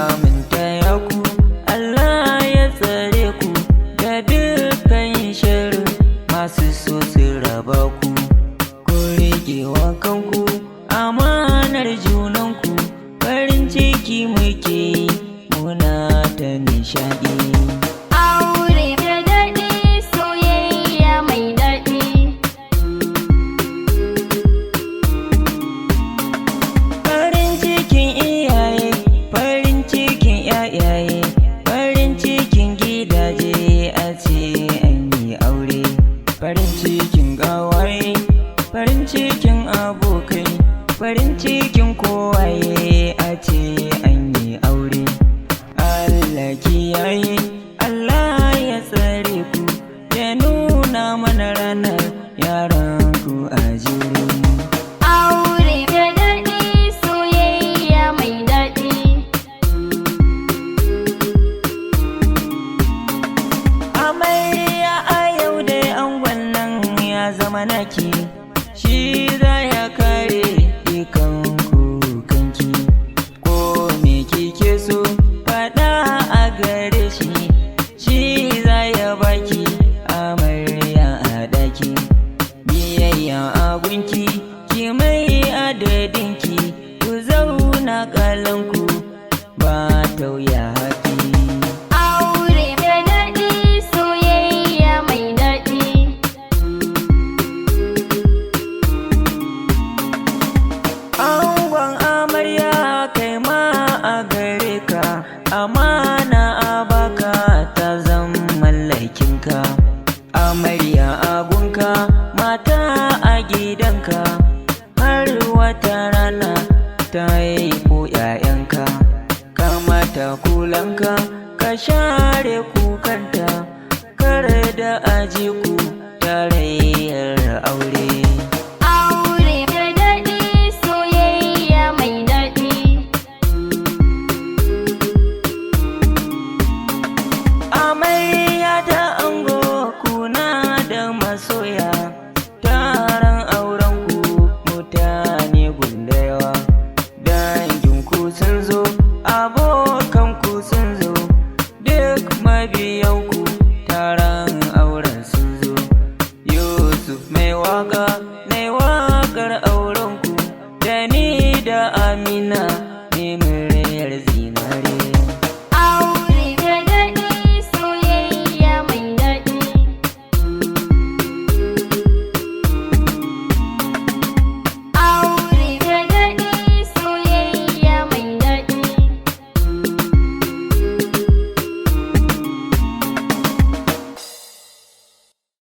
aminta ya ku, Allah ya tsare ku da dukkan sharri masu so su raba ku. Ku rike wa kanku amanar junanku, farin ciki muke muna ta nishaɗi. Aure da daɗi, soyayya mai daɗi. Farin cikin iyaye, farin cikin yayaye, farin cikin gidaje a ce an yi aure. Farin cikin gawaye, farin cikin abokai, farin cikin kowaye a ce an yi aure. Allah kiyaye, Allah ya tsare ku, ya nuna mana ranar yaran ku a jere. Aure da daɗi, soyayya mai daɗi. Amarya a yau dai angon nan ya zama naki, shi za ya kare kanku kanki. Ko me kike so faɗa a gare shi, shi za ya baki amarya a ɗaki. Biyayya a gunki, ki mai adadinki, ku zauna kalanku ba tauya haƙi. Aure da daɗi, soyayya mai daɗi. Angon amarya kai ma a gare ka, amana a baka ta zam mallakinka. Amarya a gunka, mata a gidanka, har wata rana ta yi ko ‘ya'yanka. Kamata kulanka, ka share kukanta, kar da aji ku tarayyar aure.